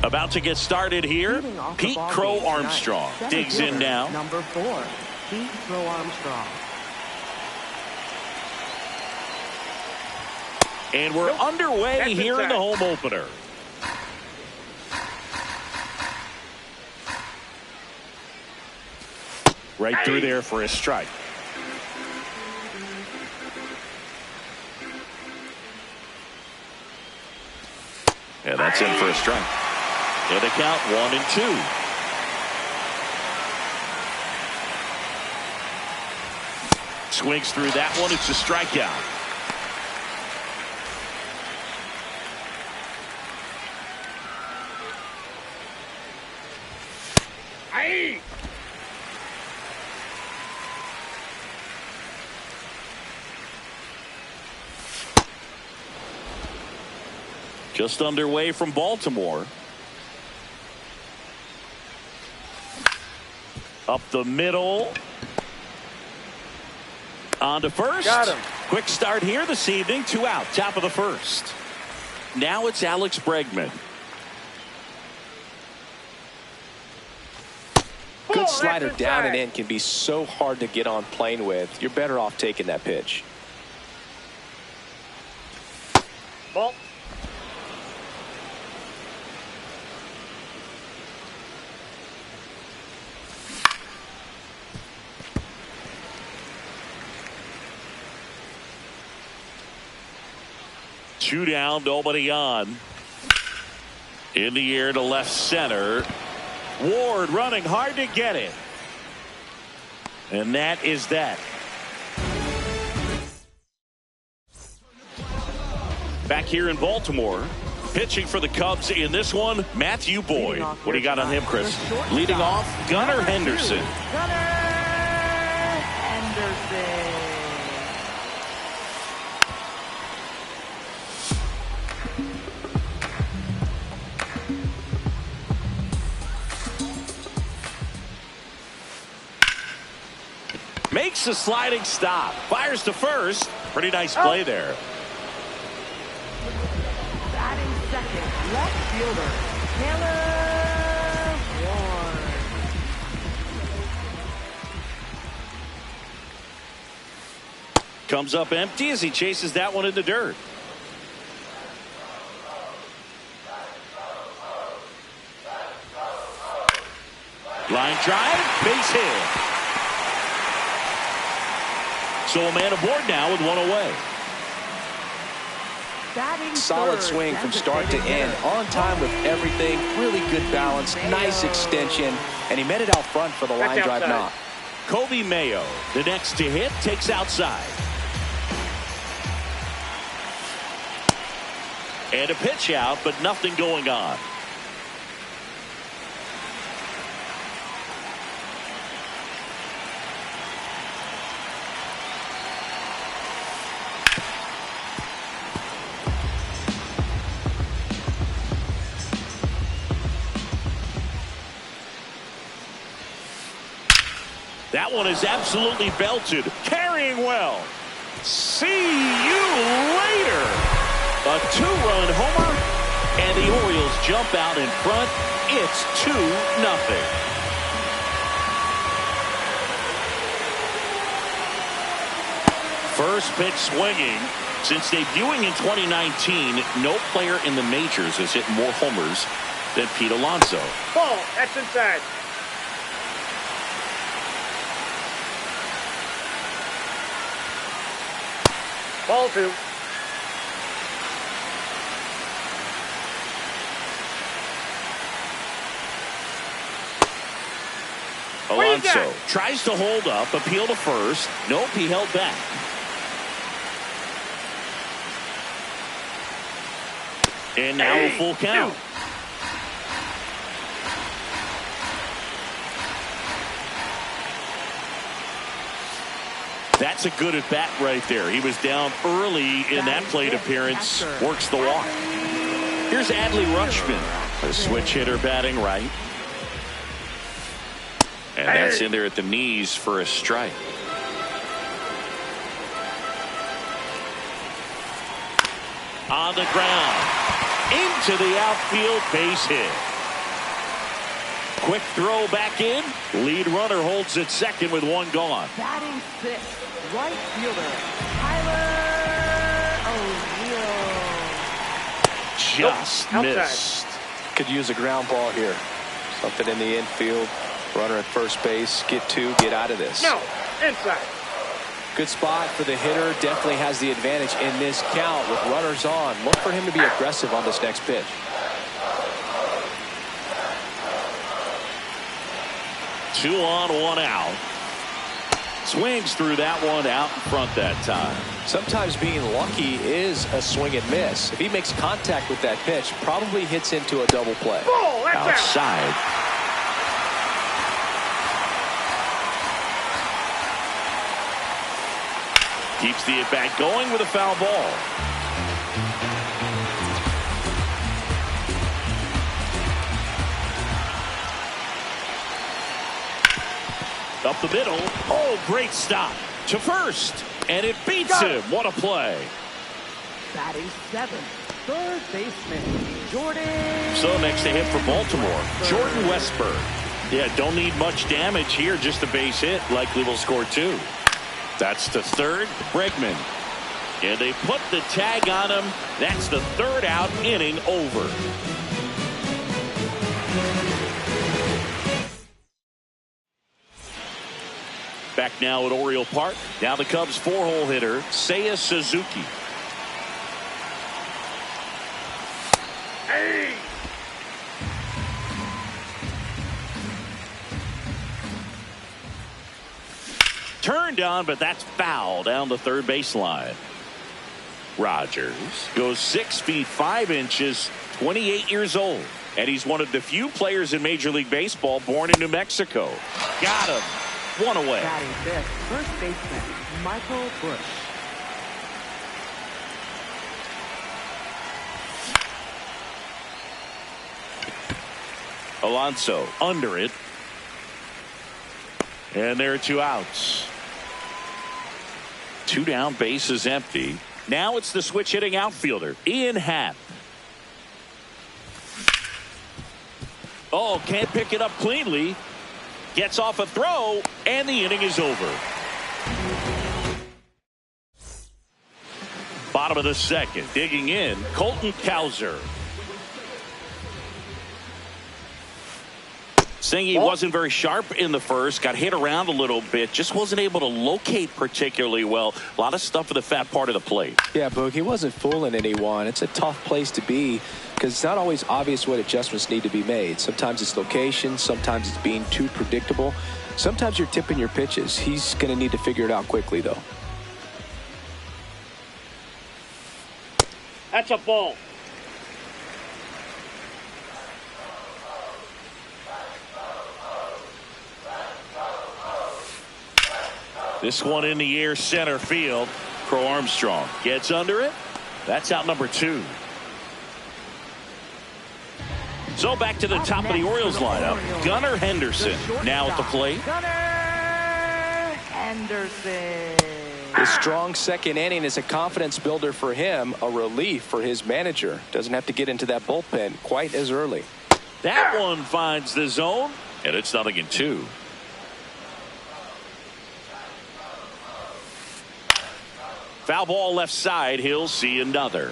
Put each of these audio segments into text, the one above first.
About to get started here. Pete Crow Armstrong digs in now. Number 4, Pete Crow Armstrong. And we're underway here in the home opener. Right through there for a strike. And that's in for a strike. And a count 1-2. Swings through that one. It's a strikeout. Just underway from Baltimore. Up the middle. On to first. Got him. Quick start here this evening. 2 out. Top of the first. Now it's Alex Bregman. Good slider down and in can be so hard to get on plane with. You're better off taking that pitch. Ball. Two down, nobody on. In the air to left center. Ward running hard to get it. And that is that. Back here in Baltimore, pitching for the Cubs in this one, Matthew Boyd. What do you got on him, Chris? Leading off, Gunnar Henderson. Gunnar Henderson. Makes a sliding stop. Fires to first. Pretty nice play there. Batting second, left fielder, Taylor Ward. Comes up empty as he chases that one in the dirt. Line drive, base hit. So a man aboard now with one away. Solid swing from start to end. On time with everything. Really good balance. Nice extension. And he met it out front for the line drive knock. Kobe Mayo, the next to hit, takes outside. And a pitch out, but nothing going on. That one is absolutely belted. Carrying well. See you later. A 2-run homer. And the Orioles jump out in front. It's 2-0. First pitch swinging. Since debuting in 2019, no player in the majors has hit more homers than Pete Alonso. Ball. That's inside. Ball 2. Alonso tries to hold up, appeal to first. Nope, he held back. And now a full count. That's a good at bat right there. He was down early in that plate appearance. Works the walk. Here's Adley Rutschman, a switch hitter batting right. And that's in there at the knees for a strike. On the ground. Into the outfield, base hit. Quick throw back in. Lead runner holds at second with one gone. Batting sixth, right fielder, Tyler O'Neill. Just missed. Could use a ground ball here. Something in the infield. Runner at first base. Get two. Get out of this. No. Inside. Good spot for the hitter. Definitely has the advantage in this count with runners on. Look for him to be aggressive on this next pitch. 2 on, 1 out. Swings through that one out in front that time. Sometimes being lucky is a swing and miss. If he makes contact with that pitch, probably hits into a double play. Ball, that's Outside. Keeps the at-bat going with a foul ball. Up the middle. Oh, great stop. To first. And it beats him. What a play. Batting seventh, third baseman, Jordan. So next to hit for Baltimore, Jordan Westburg. Yeah, don't need much damage here. Just a base hit. Likely will score 2. That's to third, Bregman. And they put the tag on him. That's the third out, inning over. Back now at Oriole Park. Now the Cubs 4-hole hitter, Seiya Suzuki. Hey. Turned on, but that's foul down the third baseline. Rogers goes 6 feet 5 inches, 28 years old. And he's one of the few players in Major League Baseball born in New Mexico. Got him. 1 away. Batting fifth, first baseman, Michael Bush. Alonso under it. And there are 2 outs. 2 down, base is empty. Now it's the switch hitting outfielder, Ian Happ. Oh, can't pick it up cleanly. Gets off a throw, and the inning is over. Bottom of the second, digging in, Colton Cowser. Saying he wasn't very sharp in the first, got hit around a little bit, just wasn't able to locate particularly well. A lot of stuff at the fat part of the plate. Yeah, Boog, he wasn't fooling anyone. It's a tough place to be because it's not always obvious what adjustments need to be made. Sometimes it's location, sometimes it's being too predictable. Sometimes you're tipping your pitches. He's going to need to figure it out quickly, though. That's a ball. This one in the air, center field. Crow Armstrong gets under it. That's out number 2. So back to the top of the Orioles lineup. Gunnar Henderson now at the plate. Gunnar Henderson. His strong second inning is a confidence builder for him, a relief for his manager. Doesn't have to get into that bullpen quite as early. That one finds the zone, and it's 0-2. Foul ball left side. He'll see another.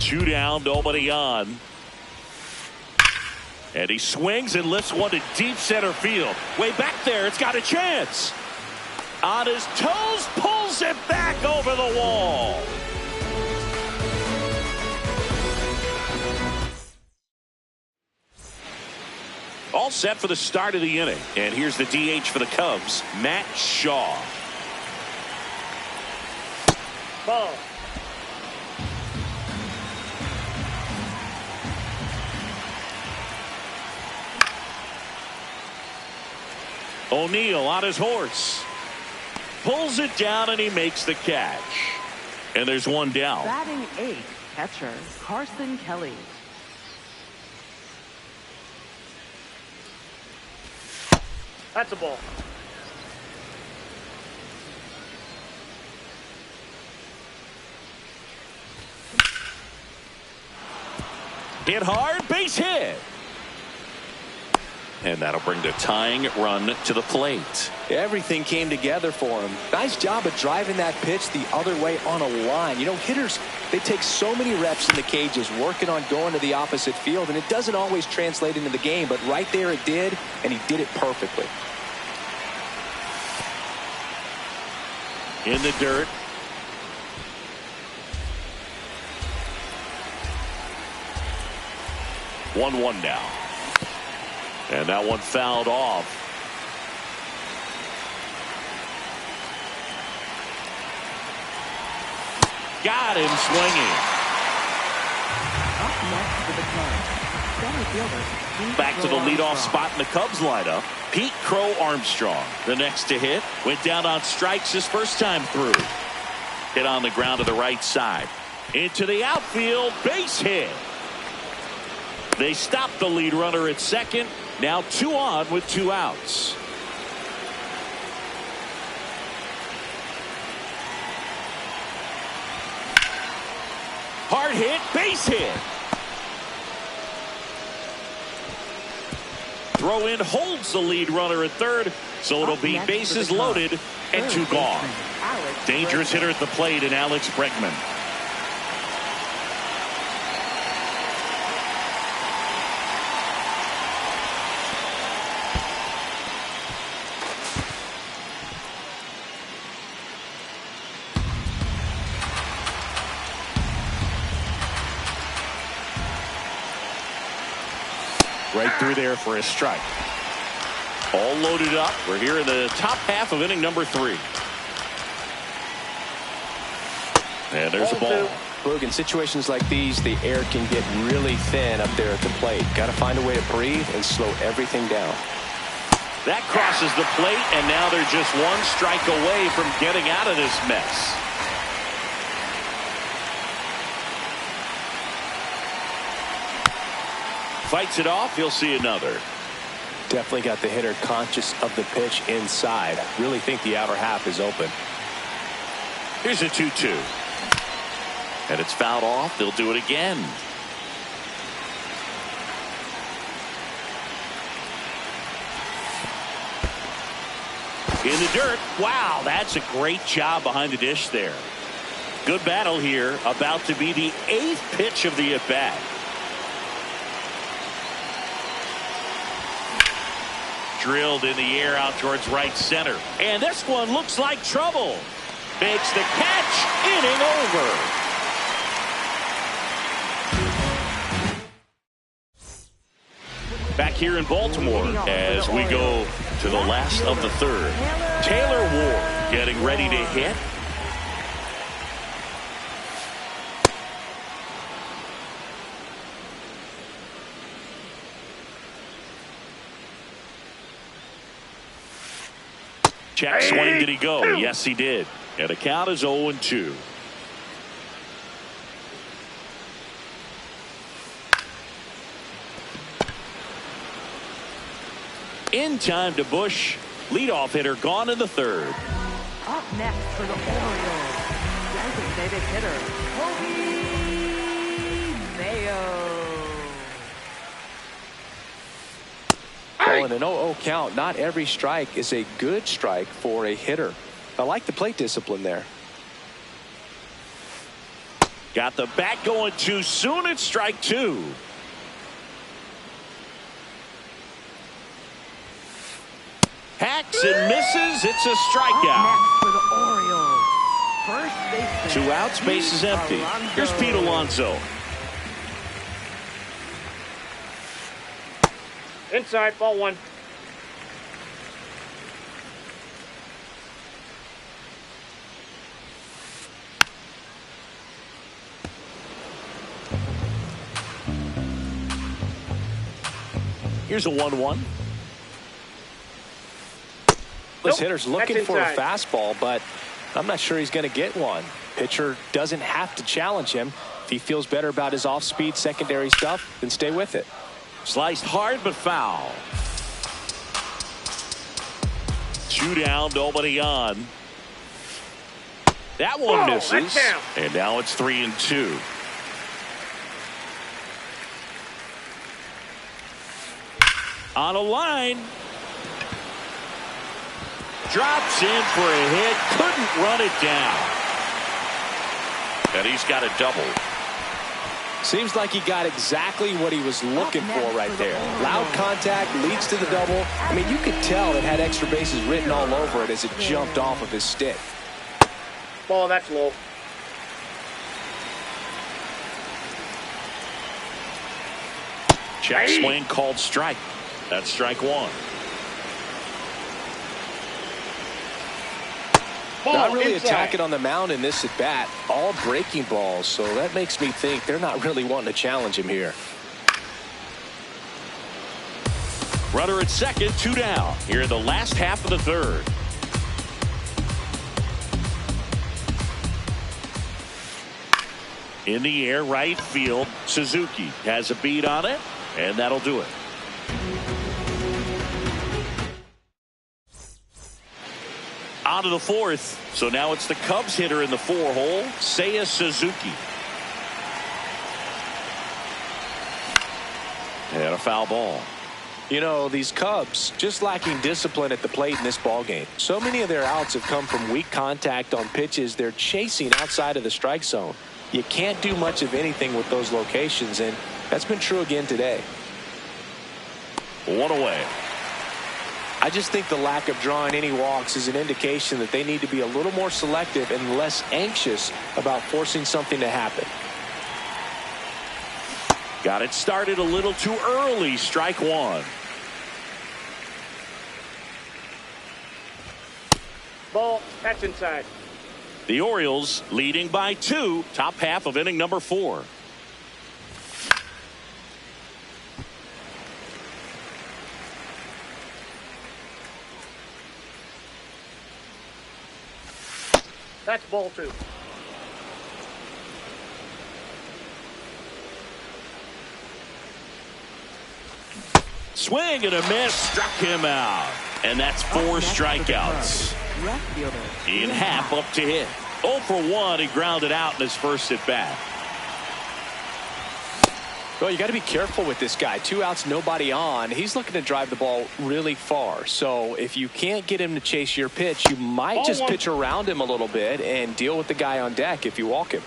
2 down, nobody on. And he swings and lifts one to deep center field. Way back there, it's got a chance. On his toes, pulls it back over the wall. All set for the start of the inning. And here's the DH for the Cubs, Matt Shaw. Ball. O'Neill on his horse. Pulls it down and he makes the catch. And there's 1 down. Batting eighth, catcher, Carson Kelly. That's a ball. Hit hard, base hit. And that'll bring the tying run to the plate. Everything came together for him. Nice job of driving that pitch the other way on a line. You know, hitters, they take so many reps in the cages working on going to the opposite field, and it doesn't always translate into the game, but right there it did, and he did it perfectly. In the dirt. One now. And that one fouled off. Got him swinging. Up next for the Cubs, center fielder. Back to the leadoff spot in the Cubs lineup. Pete Crow Armstrong, the next to hit. Went down on strikes his first time through. Hit on the ground to the right side. Into the outfield, base hit. They stopped the lead runner at second. Now 2 on with 2 outs. Hard hit, base hit. Throw in holds the lead runner at third, so it'll be bases loaded and 2 gone. Dangerous hitter at the plate in Alex Bregman. Right through there for a strike. All loaded up. We're here in the top half of inning number 3. And there's a ball. Look, in situations like these, the air can get really thin up there at the plate. Got to find a way to breathe and slow everything down. That crosses the plate, and now they're just 1 strike away from getting out of this mess. Fights it off. He'll see another. Definitely got the hitter conscious of the pitch inside. Really think the outer half is open. Here's a 2-2. And it's fouled off. They'll do it again. In the dirt. Wow, that's a great job behind the dish there. Good battle here. About to be the 8th pitch of the at-bat. Drilled in the air out towards right center. And this one looks like trouble. Makes the catch. Inning over. Back here in Baltimore as we go to the last of the 3rd. Taylor Ward getting ready to hit. Check swing. Did he go? Yes, he did. And the count is 0-2. In time to Bush. Leadoff hitter gone in the 3rd. Up next for the Orioles, designated hitter, Kobe Mayo. Oh, in an 0-0 count, not every strike is a good strike for a hitter. I like the plate discipline there. Got the bat going too soon. It's strike 2. Hacks and misses. It's a strikeout. Next for the Orioles, first baseman. 2 outs, base is empty. Here's Pete Alonso. Inside, ball 1. Here's a 1-1. This hitter's looking That's for a inside. fastball, but I'm not sure he's going to get one. Pitcher doesn't have to challenge him. If he feels better about his off-speed secondary stuff, then stay with it. Sliced hard but foul. 2 down, nobody on. That one misses. that's down. And now it's 3-2. On a line. Drops in for a hit. Couldn't run it down. And he's got a double. Seems like he got exactly what he was looking for right there. Loud contact leads to the double. I mean, you could tell it had extra bases written all over it as it jumped off of his stick. Ball, that's low. Check swing called strike. That's strike one. Not really attacking on the mound in this at bat. All breaking balls, so that makes me think they're not really wanting to challenge him here. Runner at second, 2 down. Here in the last half of the third. In the air, right field. Suzuki has a beat on it, and that'll do it. On to the fourth. So now it's the Cubs hitter in the 4-hole, Seiya Suzuki. And a foul ball. You know, these Cubs just lacking discipline at the plate in this ballgame. So many of their outs have come from weak contact on pitches they're chasing outside of the strike zone. You can't do much of anything with those locations, and that's been true again today. 1 away. I just think the lack of drawing any walks is an indication that they need to be a little more selective and less anxious about forcing something to happen. Got it started a little too early. Strike one. Ball, that's inside. The Orioles leading by 2. Top half of inning number 4. That's ball 2. Swing and a miss. Struck him out. And that's 4 strikeouts. In half up to hit. 0 for 1. He grounded out in his first at bat. Well, you got to be careful with this guy. 2 outs, nobody on. He's looking to drive the ball really far. So if you can't get him to chase your pitch, you might just pitch around him a little bit and deal with the guy on deck if you walk him.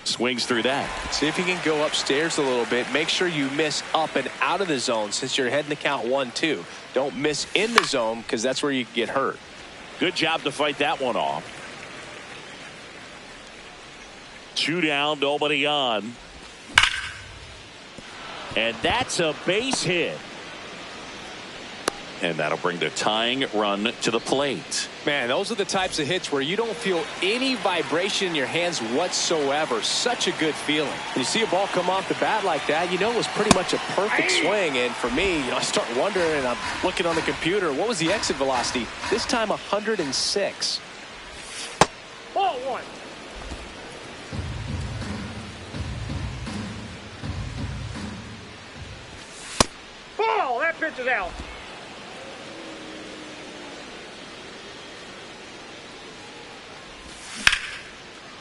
Swings through that. See if you can go upstairs a little bit. Make sure you miss up and out of the zone since you're heading to count 1-2. Don't miss in the zone because that's where you get hurt. Good job to fight that one off. 2 down, nobody on. And that's a base hit. And that'll bring the tying run to the plate. Man, those are the types of hits where you don't feel any vibration in your hands whatsoever. Such a good feeling. When you see a ball come off the bat like that, you know it was pretty much a perfect swing. And for me, I start wondering, and I'm looking on the computer, what was the exit velocity? This time 106. Ball 1. Ball, that pitch is out.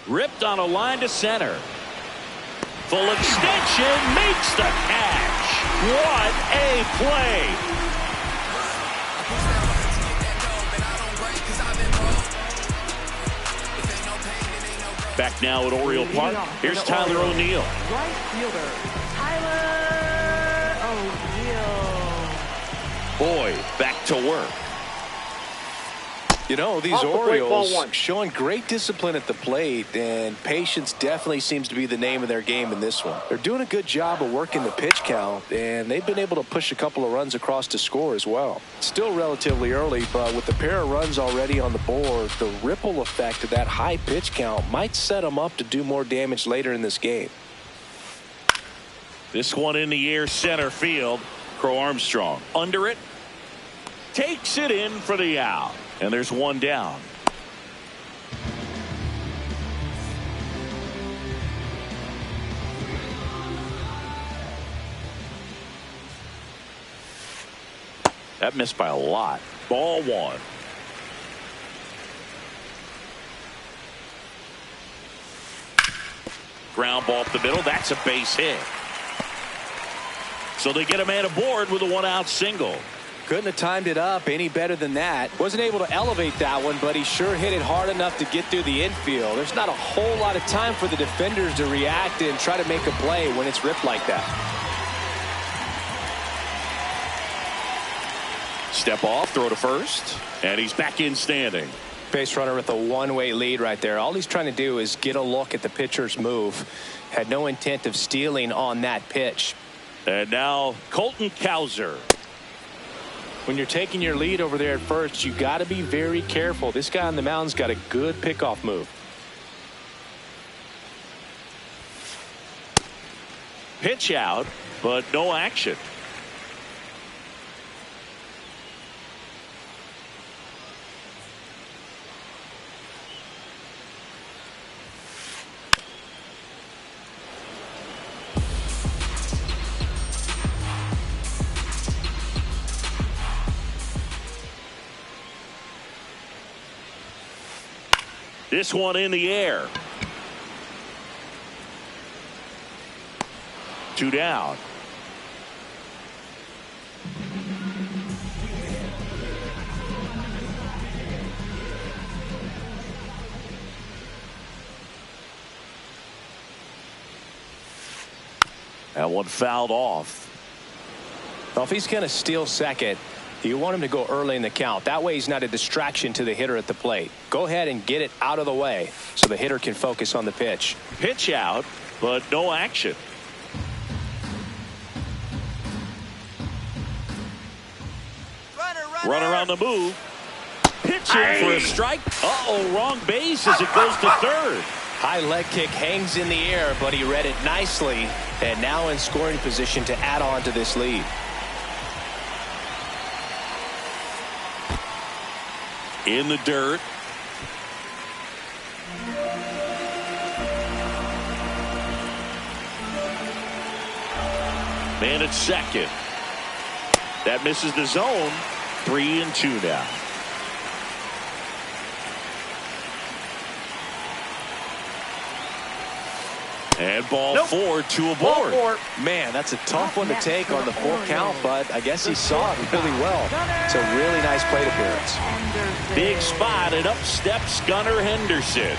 Ripped on a line to center. Full extension, makes the catch. What a play. Back now at Oriole Park. Here's Tyler O'Neill. Right fielder, Tyler O'Neill. Boy, back to work. You know, these Orioles showing great discipline at the plate, and patience definitely seems to be the name of their game in this one. They're doing a good job of working the pitch count, and they've been able to push a couple of runs across to score as well. Still relatively early, but with the pair of runs already on the board, the ripple effect of that high pitch count might set them up to do more damage later in this game. This one in the air, center field. Crow Armstrong under it. Takes it in for the out. And there's one down. That missed by a lot. Ball 1. Ground ball up the middle. That's a base hit. So they get a man aboard with a one-out single. Couldn't have timed it up any better than that. Wasn't able to elevate that one, but he sure hit it hard enough to get through the infield. There's not a whole lot of time for the defenders to react and try to make a play when it's ripped like that. Step off, throw to first, and he's back in standing. Base runner with a one-way lead right there. All he's trying to do is get a look at the pitcher's move. Had no intent of stealing on that pitch. And now Colton Cowser. When you're taking your lead over there at first, you got to be very careful. This guy on the mound's got a good pickoff move. Pitch out, but no action. This one in the air. 2 down. That one fouled off. Well, if he's going to steal second, you want him to go early in the count. That way he's not a distraction to the hitter at the plate. Go ahead and get it out of the way so the hitter can focus on the pitch. Pitch out, but no action. Runner on the move. Pitching for a strike. Uh-oh, wrong base as it goes to third. High leg kick hangs in the air, but he read it nicely and now in scoring position to add on to this lead. In the dirt. Man at second. That misses the zone. 3-2 now. And ball four, 2 aboard. Man, that's a tough one to take on the full count, but I guess he saw it really well. It's a really nice plate appearance. Big spot, and up steps Gunnar Henderson.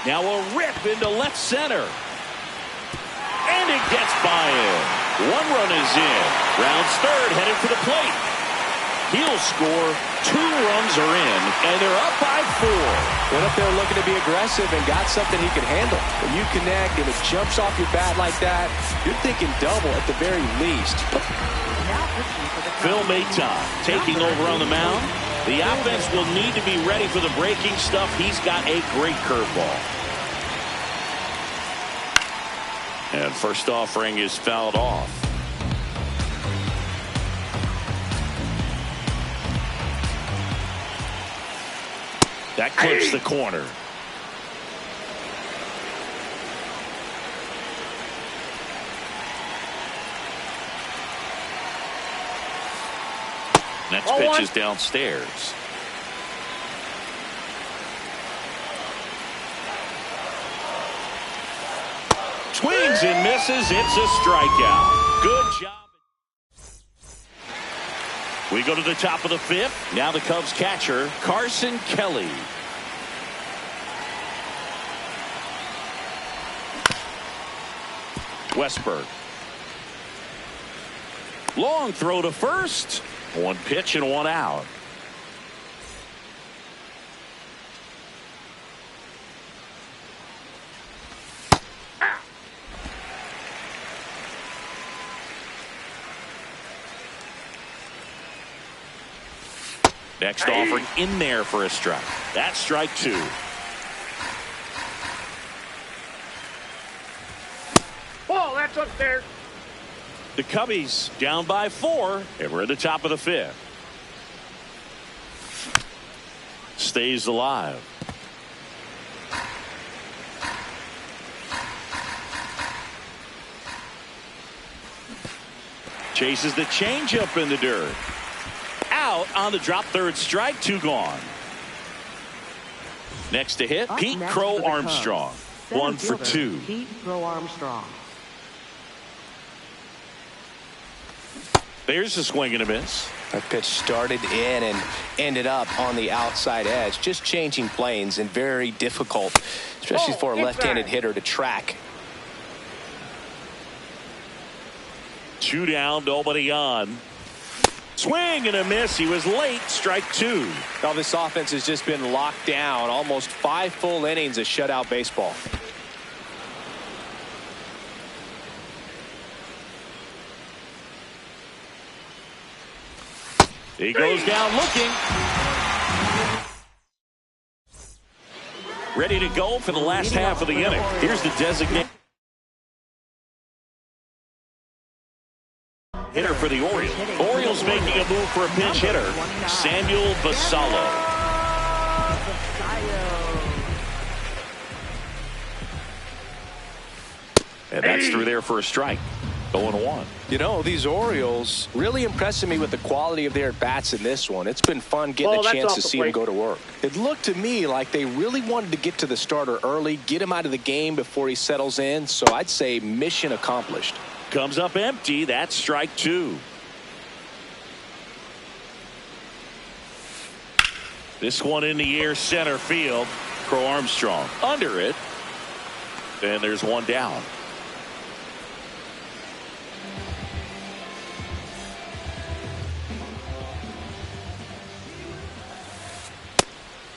Now a rip into left center. And it gets by him. 1 run is in. Rounds third, headed for the plate. He'll score. 2 runs are in, and they're up by 4. Went up there looking to be aggressive and got something he could handle. When you connect and it jumps off your bat like that, you're thinking double at the very least. Phil Maton taking over on the mound. The offense will need to be ready for the breaking stuff. He's got a great curveball. And first offering is fouled off. That clips the corner. Next pitch is downstairs. Swings and misses. It's a strikeout. Good job. We go to the top of the 5th. Now the Cubs catcher, Carson Kelly. Westberg. Long throw to first. 1 pitch and 1 out. Next offering in there for a strike. That's strike 2. Ball, that's upstairs. The Cubbies down by 4, and we're at the top of the 5th. Stays alive. Chases the changeup in the dirt. Out on the drop, third strike, 2 gone. Next to hit, Pete Crow Armstrong. 1 for 2. Pete Armstrong. There's a swing and a miss. That pitch started in and ended up on the outside edge. Just changing planes and very difficult, especially for a left-handed hitter to track. 2 down, nobody on. Swing and a miss. He was late. Strike 2. Now this offense has just been locked down. Almost 5 full innings of shutout baseball. He goes down looking. Ready to go for the last half of the inning. Here's the designated hitter for the Orioles. Orioles making a move for a pinch hitter, Samuel Basallo. And that's through there for a strike. 0-1. You know, these Orioles really impressing me with the quality of their at-bats in this one. It's been fun getting a chance to see them go to work. It looked to me like they really wanted to get to the starter early, get him out of the game before he settles in. So I'd say mission accomplished. Comes up empty. That's strike 2. This one in the air, center field. Crow Armstrong under it. And there's one down.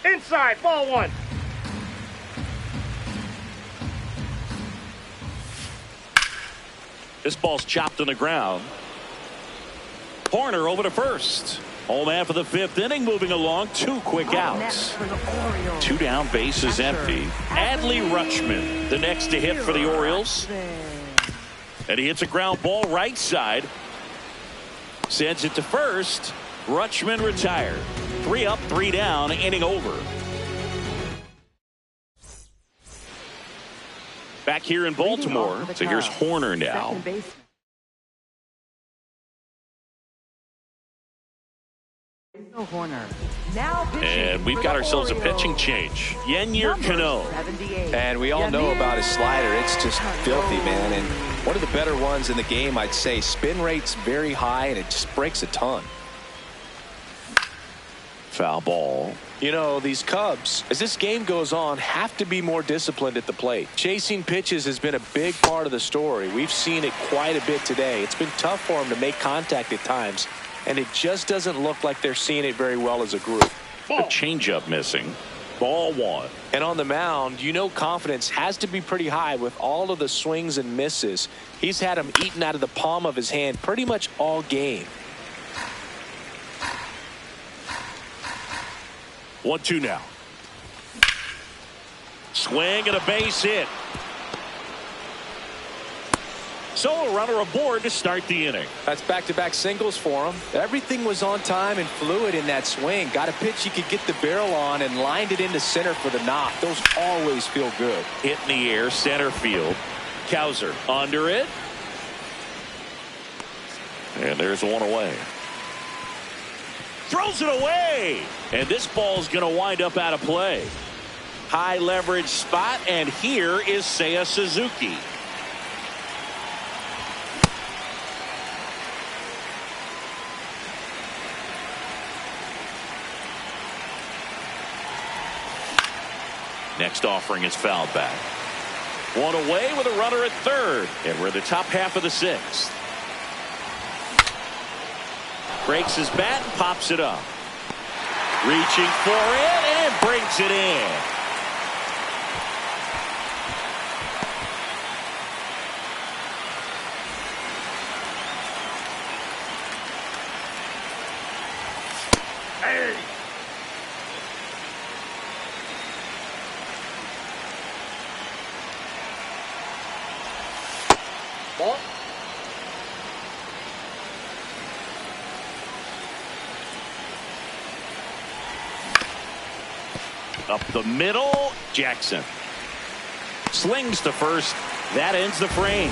Inside, ball 1. This ball's chopped on the ground. Horner over to first. Home half of the 5th inning, moving along. 2 quick outs. 2 down, base is empty. Adley Rutschman, the next to hit for the Orioles. And he hits a ground ball right side. Sends it to first. Rutschman retired. 3 up, 3 down, inning over. Back here in Baltimore, so here's Horner now. And we've got ourselves a pitching change. Yennier Cano. And we all know about his slider. It's just filthy, man. And one of the better ones in the game, I'd say. Spin rate's very high, and it just breaks a ton. Foul ball. You know, these Cubs, as this game goes on, have to be more disciplined at the plate. Chasing pitches has been a big part of the story. We've seen it quite a bit today. It's been tough for them to make contact at times, and it just doesn't look like they're seeing it very well as a group. A changeup missing. Ball 1. And on the mound, you know confidence has to be pretty high with all of the swings and misses. He's had them eaten out of the palm of his hand pretty much all game. 1-2 now. Swing and a base hit. So a runner aboard to start the inning. That's back-to-back singles for him. Everything was on time and fluid in that swing. Got a pitch he could get the barrel on and lined it into center for the knock. Those always feel good. Hit in the air, center field. Kowser under it. And there's one away. Throws it away. And this ball's going to wind up out of play. High leverage spot, and here is Seiya Suzuki. Next offering is fouled back. One away with a runner at third. And we're in the top half of the 6th. Breaks his bat and pops it up. Reaching for it and brings it in. Hey. Ball. Up the middle, Jackson. Slings to first. That ends the frame.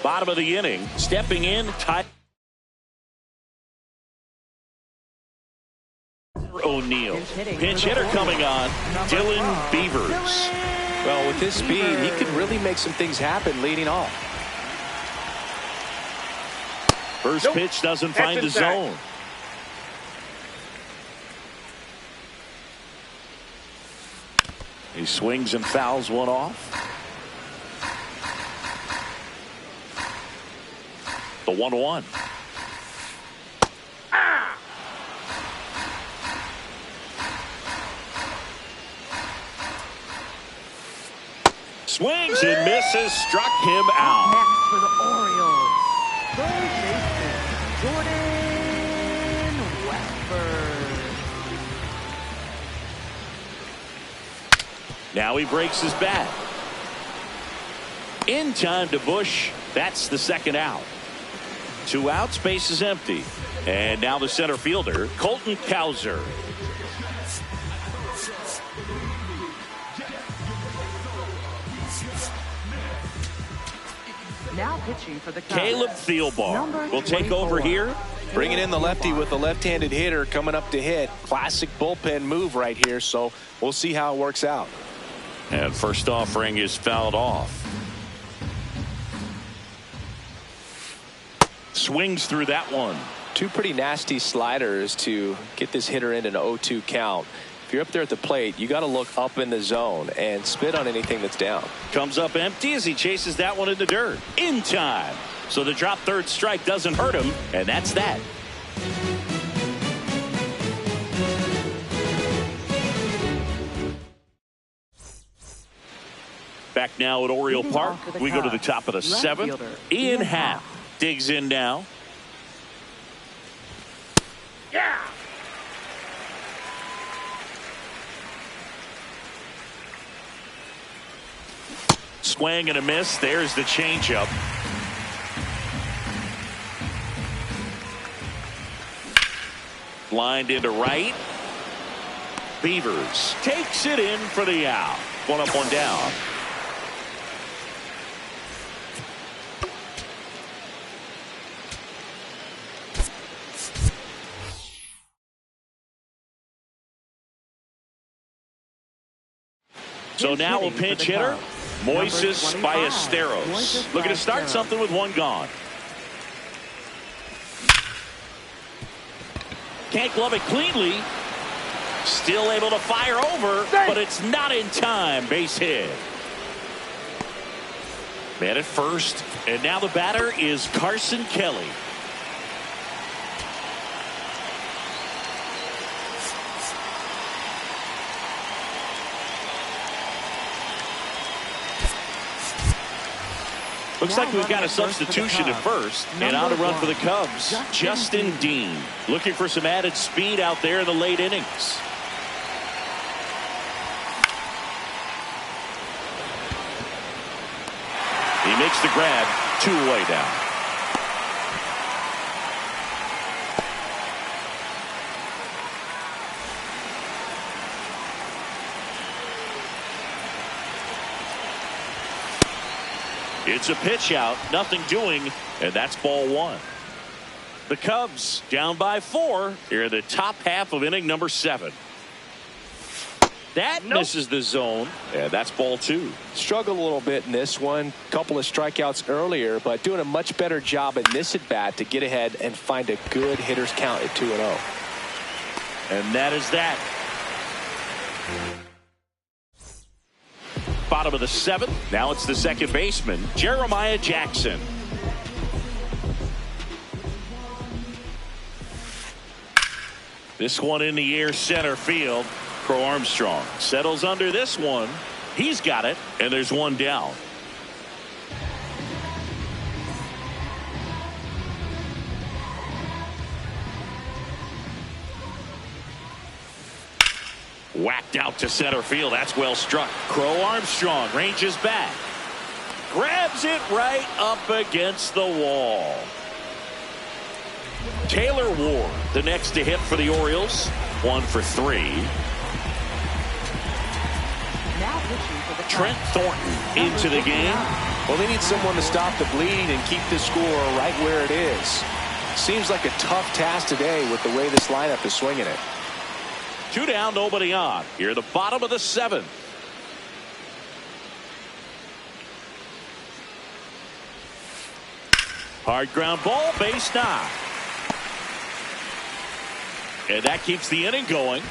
Bottom of the inning. Stepping in, Ty O'Neill. Pinch for the hitter coming on, Number Dylan 12, Beavers. Well, with his speed, he could really make some things happen leading off. First Nope. pitch doesn't Catch find the it back. zone. He swings and fouls one off. The 1-1. Swings and misses, struck him out. Next for the Orioles, third baseman, Jordan Westburg. Now he breaks his bat. In time to Bush. That's the second out. 2 outs, base is empty. And now the center fielder, Colton Cowser. Now pitching for the Cubs, Caleb Thielbar Number will take over 24. here. Bringing in the lefty with the left-handed hitter coming up to hit. Classic bullpen move right here, so we'll see how it works out. And first offering is fouled off. Swings through that one. 2 pretty nasty sliders to get this hitter in an 0-2 count. If you're up there at the plate, you got to look up in the zone and spit on anything that's down. Comes up empty as he chases that one in the dirt. In time. So the drop third strike doesn't hurt him, and that's that. Back now at Oriole Leading Park, off for the we go to the Cubs, top of the right 7th. fielder, Ian Ian Happ Happ. digs in now. Yeah. Swing and a miss. There's the changeup. Lined into right. Beavers takes it in for the out. 1 up, 1 down. So now a hitting for pinch the hitter, Cubs, Moises number 25, Ballesteros. Moises Looking to start Ballesteros. something with 1 gone. Can't glove it cleanly. Still able to fire over, but it's not in time. Base hit. Man at first, and now the batter is Carson Kelly. Looks like we've got a substitution at first, and on a run for the Cubs, Justin Dean. Looking for some added speed out there in the late innings. He makes the grab, 2 away down. It's a pitch out, nothing doing, and that's ball 1. The Cubs down by 4 here in the top half of inning number 7. That misses the zone, and that's ball 2. Struggled a little bit in this one. Couple of strikeouts earlier, but doing a much better job in this at bat to get ahead and find a good hitter's count at 2-0. And that is that. Bottom of the 7th. Now it's the second baseman, Jeremiah Jackson. This one in the air, center field. Crow Armstrong settles under this one. He's got it, and there's 1 down. Whacked out to center field. That's well struck. Crow Armstrong ranges back. Grabs it right up against the wall. Taylor Ward, the next to hit for the Orioles. 1 for 3. Now pitching for the Cubs, Trent Thornton into the game. Well, they need someone to stop the bleed and keep the score right where it is. Seems like a tough task today with the way this lineup is swinging it. 2 down, nobody on. Here, the bottom of the 7th. Hard ground ball, base knock. And that keeps the inning going.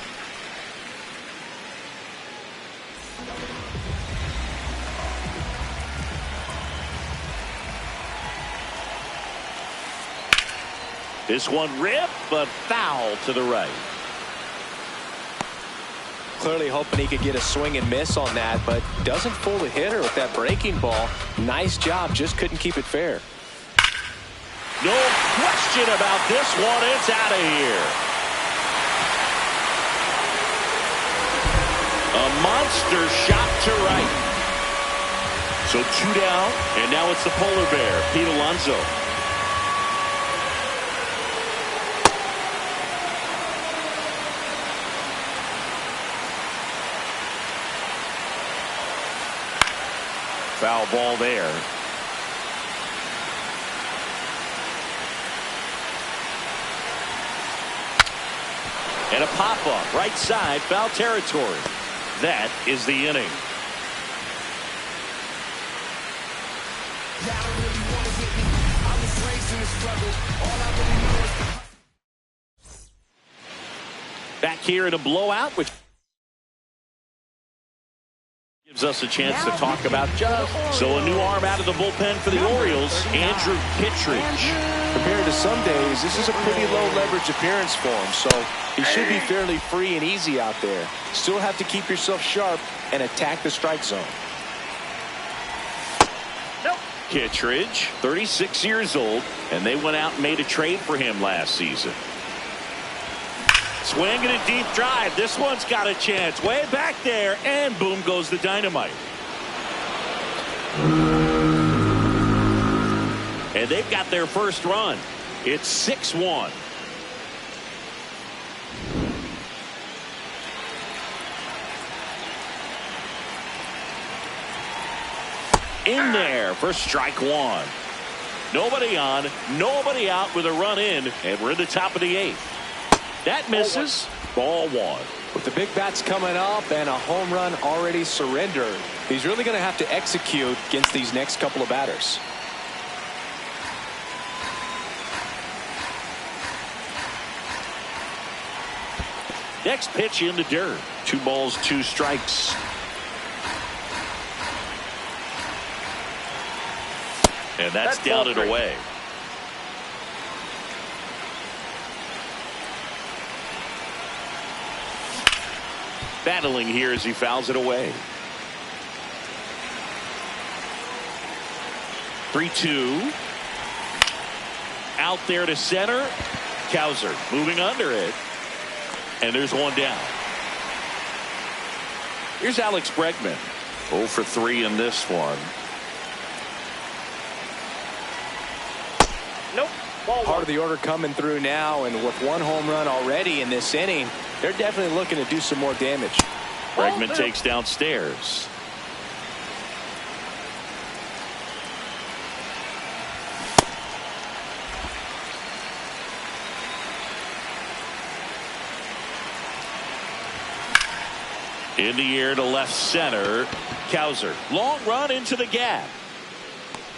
This one ripped, but foul to the right. Clearly hoping he could get a swing and miss on that, but doesn't fool the hitter with that breaking ball. Nice job, just couldn't keep it fair. No question about this one. It's out of here. A monster shot to right. So 2 down, and now it's the polar bear, Pete Alonso. Foul ball there. And a pop-up right side, foul territory. That is the inning. Back here in a blowout, which gives us a chance to talk about just so a new arm out of the bullpen for the Orioles, Andrew Kittredge. Compared to some days, this is a pretty low leverage appearance for him, so he should be fairly free and easy out there. Still have to keep yourself sharp and attack the strike zone. Kittredge, 36 years old, and they went out and made a trade for him last season. Swing and a deep drive. This one's got a chance. Way back there, and boom goes the dynamite. And they've got their first run. It's 6-1. In there for strike 1. Nobody on, nobody out with a run in, and we're in the top of the 8th. That misses. Ball 1. With the big bats coming up and a home run already surrendered, he's really going to have to execute against these next couple of batters. Next pitch in the dirt. 2 balls, 2 strikes. And that's down and away. Battling here as he fouls it away. 3-2. Out there to center. Cowser moving under it. And there's 1 down. Here's Alex Bregman. 0 for 3 in this one. Nope. Ball Part of the order coming through now, and with 1 home run already in this inning, they're definitely looking to do some more damage. Bregman takes downstairs. In the air to left center. Cowser. Long run into the gap.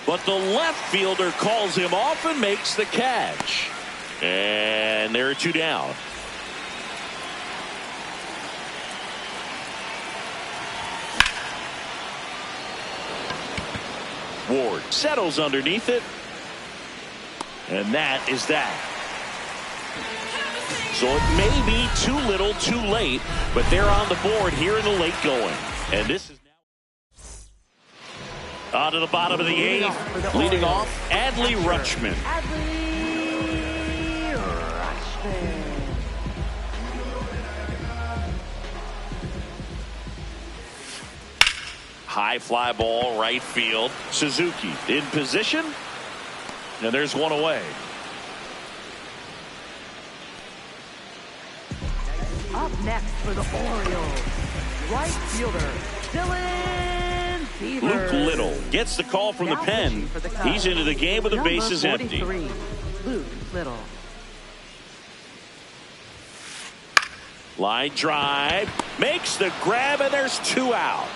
But the left fielder calls him off and makes the catch. And there are 2 down. Ward settles underneath it. And that is that. So it may be too little too late, but they're on the board here in the late going. And this is now on to the bottom of the 8th. Leading off, Adley Rutschman. High fly ball, right field. Suzuki in position. And there's 1 away. Up next for the Orioles, right fielder, Dylan Beavers. Luke Little gets the call from the pen. He's into the game with the bases empty. Luke Little. Line drive. Makes the grab, and there's 2 out.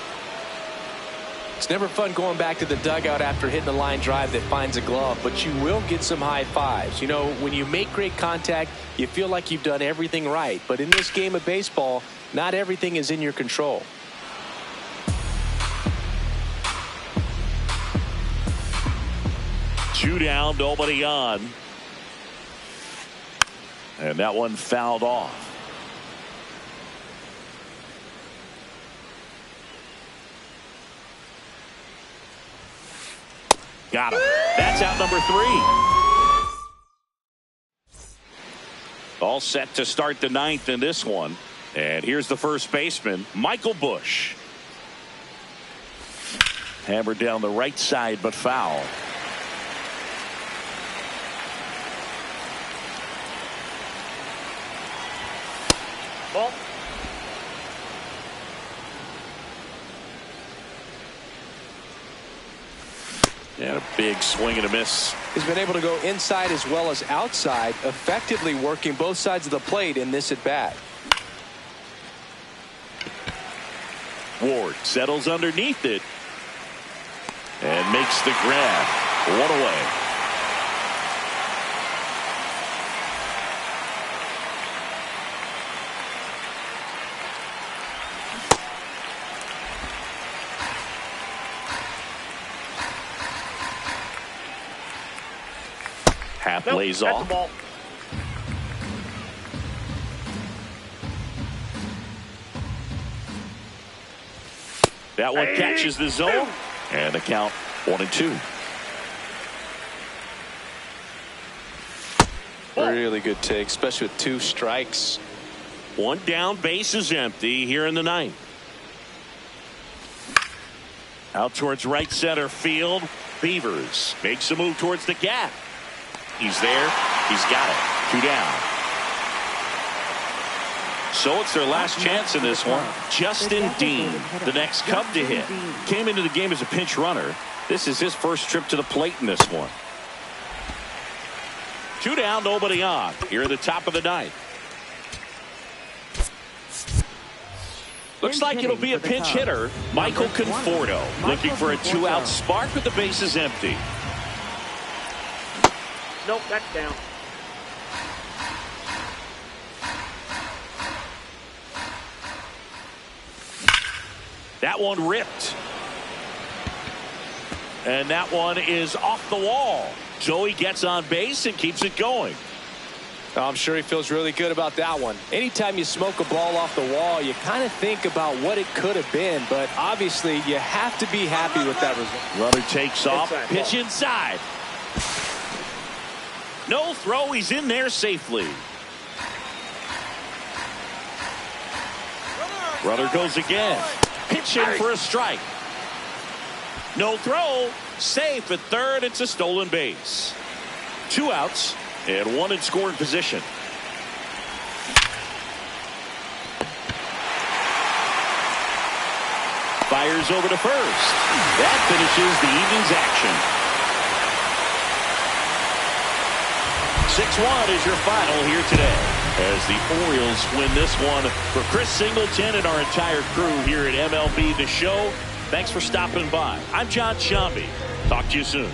It's never fun going back to the dugout after hitting a line drive that finds a glove, but you will get some high fives. You know, when you make great contact, you feel like you've done everything right. But in this game of baseball, not everything is in your control. Two down, nobody on. And that one fouled off. Got him. That's out number 3. All set to start the 9th in this one. And here's the first baseman, Michael Busch. Hammered down the right side, but foul. Ball. And a big swing and a miss. He's been able to go inside as well as outside, effectively working both sides of the plate in this at bat. Ward settles underneath it and makes the grab. 1 away. Half lays that's off. the ball. That one catches the zone, and the count 1-2. Really good take, especially with 2 strikes. 1 down, base is empty here in the 9th. Out towards right center field. Beavers makes a move towards the gap. He's there. He's got it. 2 down. So it's their last chance in this one. Justin Dean, the next Cub to hit. Came into the game as a pinch runner. This is his first trip to the plate in this one. 2 down, nobody on. Here at the top of the 9th. Looks like it'll be a pinch hitter. Michael Conforto looking for a 2-out spark with the bases empty. Nope, that's down. That one ripped. And that one is off the wall. Joey gets on base and keeps it going. I'm sure he feels really good about that one. Anytime you smoke a ball off the wall, you kind of think about what it could have been, but obviously you have to be happy with that result. Runner takes off, Inside, pitch ball. inside. No throw, he's in there safely. Runner goes again. Pitch in for a strike. No throw, safe at third. It's a stolen base. 2 outs and 1 in scoring position. Fires over to first. That finishes the evening's action. 6-1 is your final here today, as the Orioles win this one. For Chris Singleton and our entire crew here at MLB The Show, thanks for stopping by. I'm John Shambi. Talk to you soon.